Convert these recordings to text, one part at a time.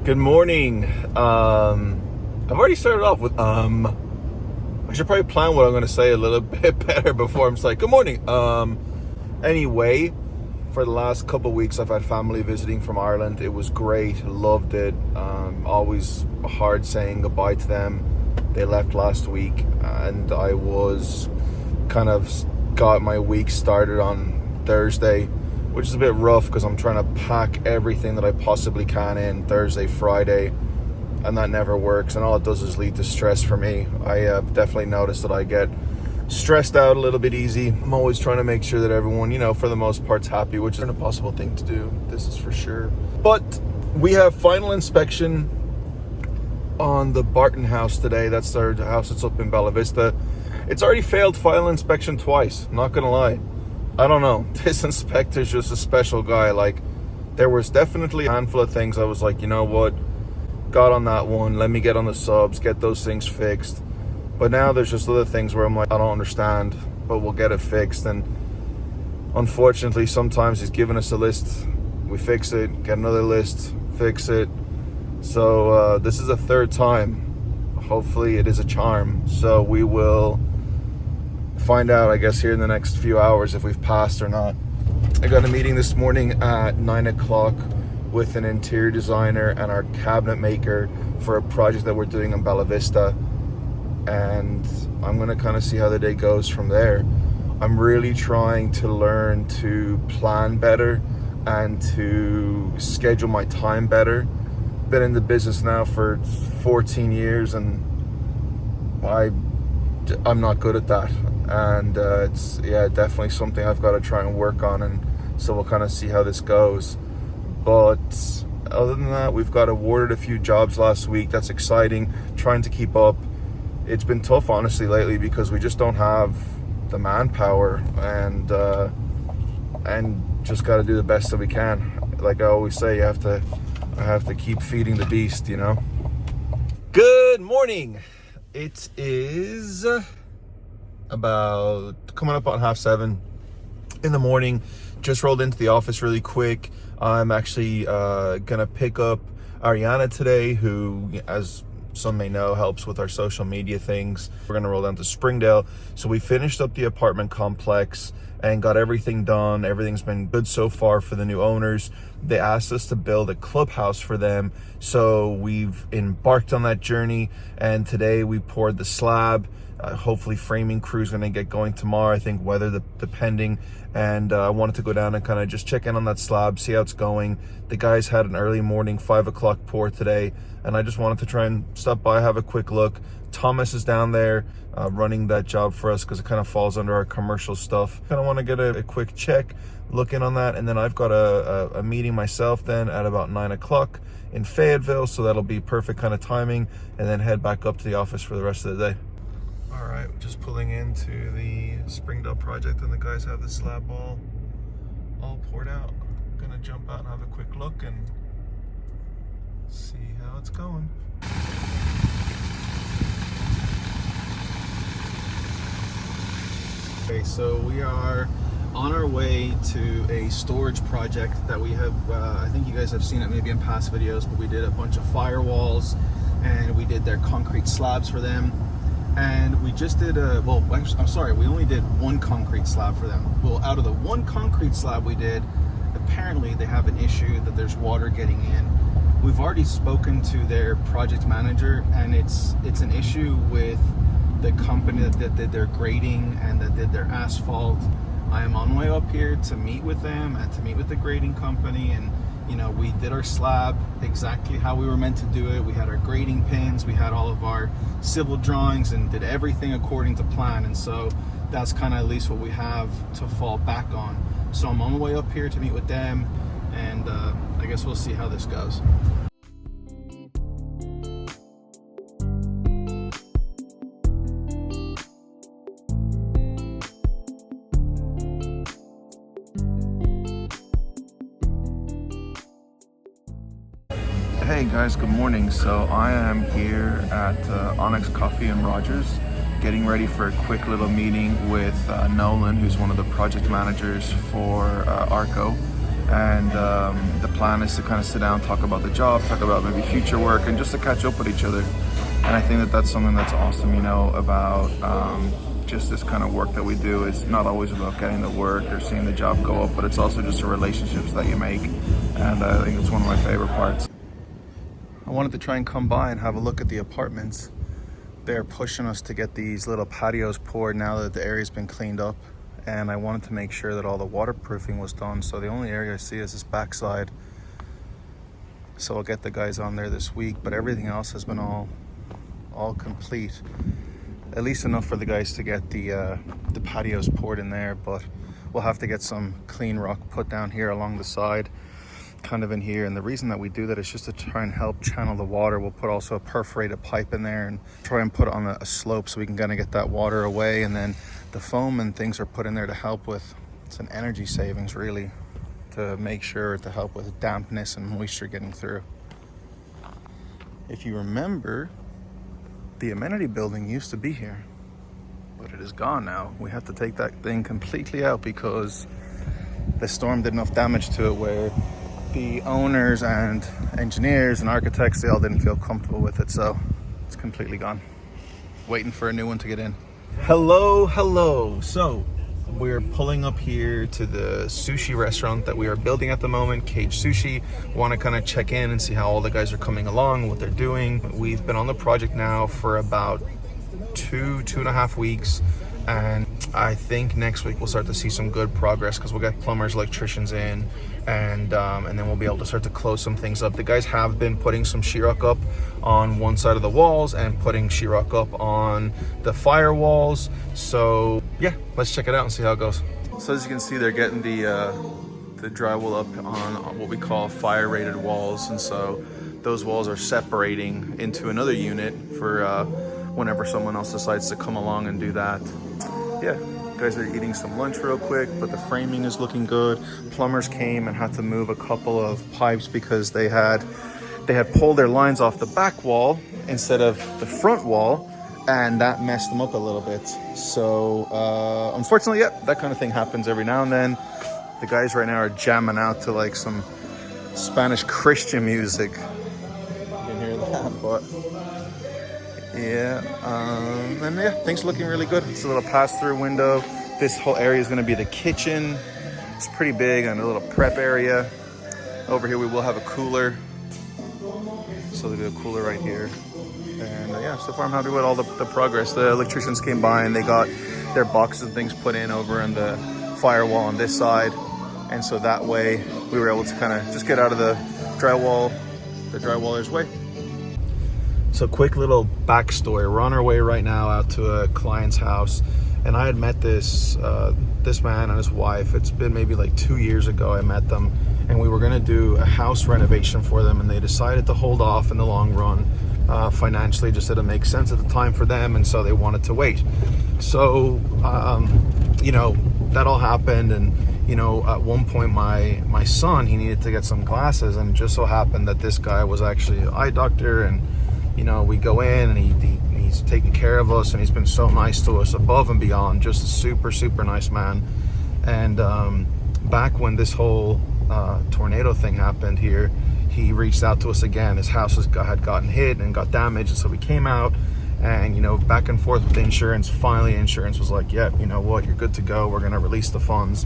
Good morning. I've already started off with I should probably plan what I'm going to say a little bit better before I'm just like, good morning. Anyway, for the last couple of weeks I've had family visiting from Ireland. It was great, loved it. Always hard saying goodbye to them. They left last week and I was kind of got my week started on Thursday, which is a bit rough because I'm trying to pack everything that I possibly can in Thursday, Friday, and that never works, and all it does is lead to stress for me. I have definitely noticed that I get stressed out a little bit easy. I'm always trying to make sure that everyone, for the most part's happy, which is an impossible thing to do, this is for sure. But we have final inspection on the Barton house today. That's our house that's up in Bella Vista. It's already failed final inspection twice, not gonna lie. I don't know, this inspector's just a special guy. Like, there was definitely a handful of things I was like, you know what, got on that one, let me get on the subs, get those things fixed. But now there's just other things where I'm like, I don't understand, but we'll get it fixed. And unfortunately, sometimes he's giving us a list, we fix it, get another list, fix it. So this is the third time. Hopefully it is a charm. So we will find out, I guess, here in the next few hours if we've passed or not. I got a meeting this morning at 9 o'clock with an interior designer and our cabinet maker for a project that we're doing in Bella Vista, and I'm going to kind of see how the day goes from there. I'm really trying to learn to plan better and to schedule my time better. Been in the business now for 14 years and I'm not good at that, and it's definitely something I've got to try and work on, and so we'll kind of see how this goes. But other than that, we've got awarded a few jobs last week. That's exciting, trying to keep up. It's been tough, honestly, lately because we just don't have the manpower, and just got to do the best that we can. Like I always say, I have to keep feeding the beast, Good morning. It is about coming up on 7:30 in the morning. Just rolled into the office really quick. I'm actually gonna pick up Ariana today, who, as some may know, helps with our social media things. We're gonna roll down to Springdale. So we finished up the apartment complex and got everything done. Everything's been good so far for the new owners. They asked us to build a clubhouse for them, so we've embarked on that journey, and today we poured the slab. Hopefully framing crew's gonna get going tomorrow, I think, weather depending, and I wanted to go down and kind of just check in on that slab, see how it's going. The guys had an early morning 5 o'clock pour today, and I just wanted to try and stop by, have a quick look. Thomas is down there running that job for us because it kind of falls under our commercial stuff. Kind of want to get a quick check, look in on that, and then I've got a meeting myself then at about 9 o'clock in Fayetteville, so that'll be perfect kind of timing, and then head back up to the office for the rest of the day. All right, just pulling into the Springdale project, and the guys have the slab all poured out. Gonna jump out and have a quick look and see how it's going. Okay, so we are on our way to a storage project that we have, I think you guys have seen it maybe in past videos, but we did a bunch of firewalls and we did their concrete slabs for them. And we just did we only did one concrete slab for them. Well, out of the one concrete slab we did, apparently they have an issue that there's water getting in. We've already spoken to their project manager, and it's an issue with the company that did their grading and that did their asphalt. I am on my way up here to meet with them and to meet with the grading company, and we did our slab exactly how we were meant to do it. We had our grading pins, we had all of our civil drawings, and did everything according to plan. And so that's kind of at least what we have to fall back on. So I'm on my way up here to meet with them, and I guess we'll see how this goes. Hey guys, good morning. So I am here at Onyx Coffee in Rogers, getting ready for a quick little meeting with Nolan, who's one of the project managers for Arco. And the plan is to kind of sit down, talk about the job, talk about maybe future work, and just to catch up with each other. And I think that that's something that's awesome, you know, about just this kind of work that we do. It's not always about getting the work or seeing the job go up, but it's also just the relationships that you make. And I think it's one of my favorite parts. I wanted to try and come by and have a look at the apartments. They're pushing us to get these little patios poured now that the area's been cleaned up. And I wanted to make sure that all the waterproofing was done. So the only area I see is this backside. So I'll get the guys on there this week, but everything else has been all complete. At least enough for the guys to get the patios poured in there, but we'll have to get some clean rock put down here along the side, kind of in here. And the reason that we do that is just to try and help channel the water. We'll put also a perforated pipe in there and try and put it on a slope so we can kind of get that water away. And then the foam and things are put in there to help with, it's an energy savings really, to make sure to help with dampness and moisture getting through. If you remember, the amenity building used to be here, but it is gone now. We had to take that thing completely out because the storm did enough damage to it where the owners and engineers and architects, they all didn't feel comfortable with it, so it's completely gone. Waiting for a new one to get in. Hello. So we're pulling up here to the sushi restaurant that we are building at the moment, Cage Sushi. Want to kind of check in and see how all the guys are coming along, what they're doing. We've been on the project now for about two and a half weeks, and I think next week we'll start to see some good progress because we'll get plumbers, electricians in, and then we'll be able to start to close some things up. The guys have been putting some sheetrock up on one side of the walls and putting sheetrock up on the firewalls. So yeah, let's check it out and see how it goes. So as you can see, they're getting the drywall up on what we call fire rated walls, and so those walls are separating into another unit for whenever someone else decides to come along and do that. Yeah, guys are eating some lunch real quick, but the framing is looking good. Plumbers came and had to move a couple of pipes because they had pulled their lines off the back wall instead of the front wall, and that messed them up a little bit. So unfortunately, yeah, that kind of thing happens every now and then. The guys right now are jamming out to like some Spanish Christian music. You can hear that, but yeah, and yeah, things looking really good. It's a little pass-through window. This whole area is going to be the kitchen. It's pretty big, and a little prep area. Over here we will have a cooler. So they do a cooler right here. And yeah, so far I'm happy with all the progress. The electricians came by and they got their boxes and things put in over on the firewall on this side. And so that way we were able to kind of just get out of the drywaller's way. So quick little backstory. We're on our way right now out to a client's house, and I had met this man and his wife. It's been maybe like 2 years ago I met them, and we were going to do a house renovation for them, and they decided to hold off in the long run. Financially, just didn't make sense at the time for them, and so they wanted to wait. So you know, that all happened, and you know, at one point my son, he needed to get some glasses, and it just so happened that this guy was actually an eye doctor, and you know, we go in and he's taking care of us, and he's been so nice to us above and beyond. Just a super nice man. And back when this whole tornado thing happened here, he reached out to us again. His house had gotten hit and got damaged, and so we came out and, you know, back and forth with the insurance. Finally, insurance was like, yeah, you know what, you're good to go. We're going to release the funds.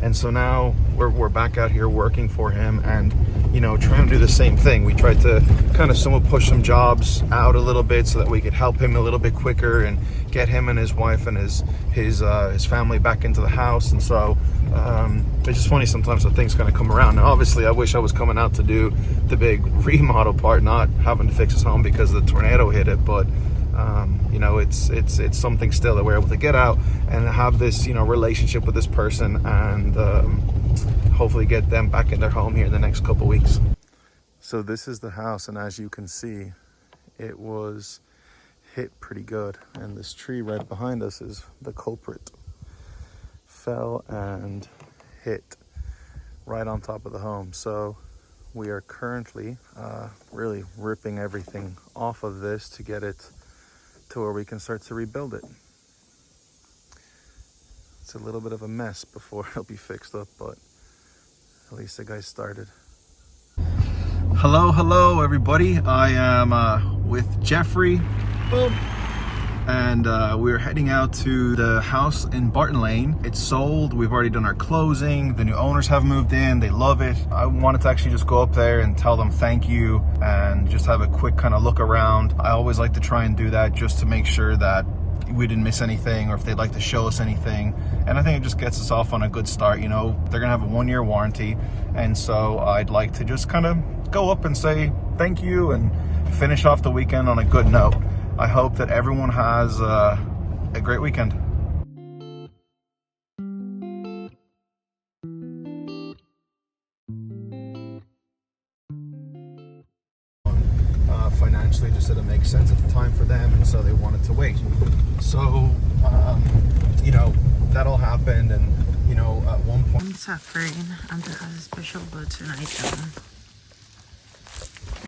And so now we're back out here working for him, and you know, trying to do the same thing. We tried to kind of somewhat push some jobs out a little bit so that we could help him a little bit quicker and get him and his wife and his family back into the house. And so it's just funny sometimes that things kind of come around. Now obviously I wish I was coming out to do the big remodel part, not having to fix his home because the tornado hit it, but you know, it's something still that we're able to get out and have this, you know, relationship with this person, and hopefully get them back in their home here in the next couple weeks. So this is the house, and as you can see, it was hit pretty good, and this tree right behind us is the culprit. Fell and hit right on top of the home. So we are currently really ripping everything off of this to get it to where we can start to rebuild it. It's a little bit of a mess before it'll be fixed up, but At least the guy started. Hello, everybody. I am with Jeffrey. Boom. And we're heading out to the house in Barton Lane. It's sold. We've already done our closing. The new owners have moved in. They love it. I wanted to actually just go up there and tell them thank you and just have a quick kind of look around. I always like to try and do that just to make sure that we didn't miss anything or if they'd like to show us anything. And I think it just gets us off on a good start. You know, they're gonna have a 1-year warranty. And so I'd like to just kind of go up and say thank you and finish off the weekend on a good note. I hope that everyone has a great weekend. Financially, just didn't make sense at the time for them, and so they wanted to wait. So, you know, that all happened, and you know, at one point. I'm suffering and to have a special button item.